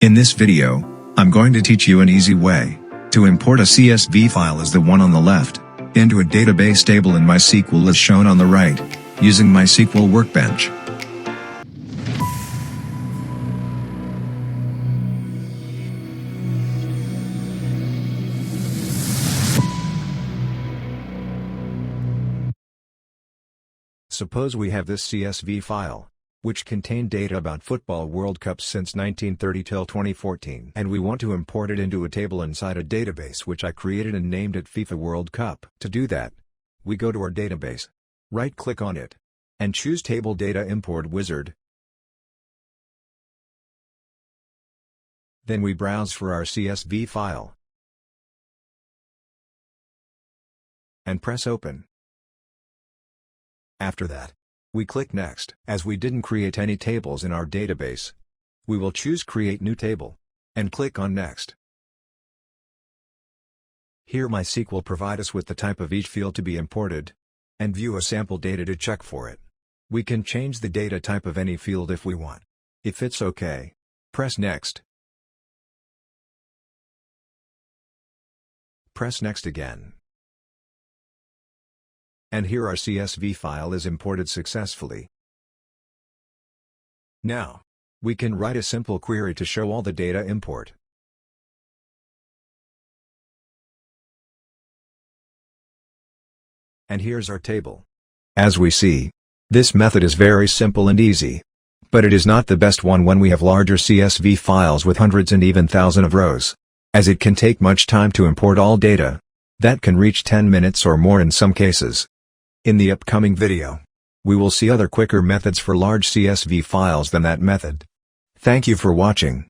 In this video, I'm going to teach you an easy way to import a CSV file as the one on the left into a database table in MySQL as shown on the right, using MySQL Workbench. Suppose we have this CSV file, which contained data about football World Cups since 1930 till 2014, and we want to import it into a table inside a database which I created and named it FIFA World Cup. To do that, we go to our database, right-click on it, and choose Table Data Import Wizard. Then we browse for our CSV file, and press Open. After that, we click Next. As we didn't create any tables in our database, we will choose Create New Table, and click on Next. Here MySQL provide us with the type of each field to be imported, and view a sample data to check for it. We can change the data type of any field if we want. If it's okay, press Next. Press Next again. And here our CSV file is imported successfully. Now, we can write a simple query to show all the data import. And here's our table. As we see, this method is very simple and easy. But it is not the best one when we have larger CSV files with hundreds and even thousands of rows, as it can take much time to import all data. That can reach 10 minutes or more in some cases. In the upcoming video, we will see other quicker methods for large CSV files than that method. Thank you for watching.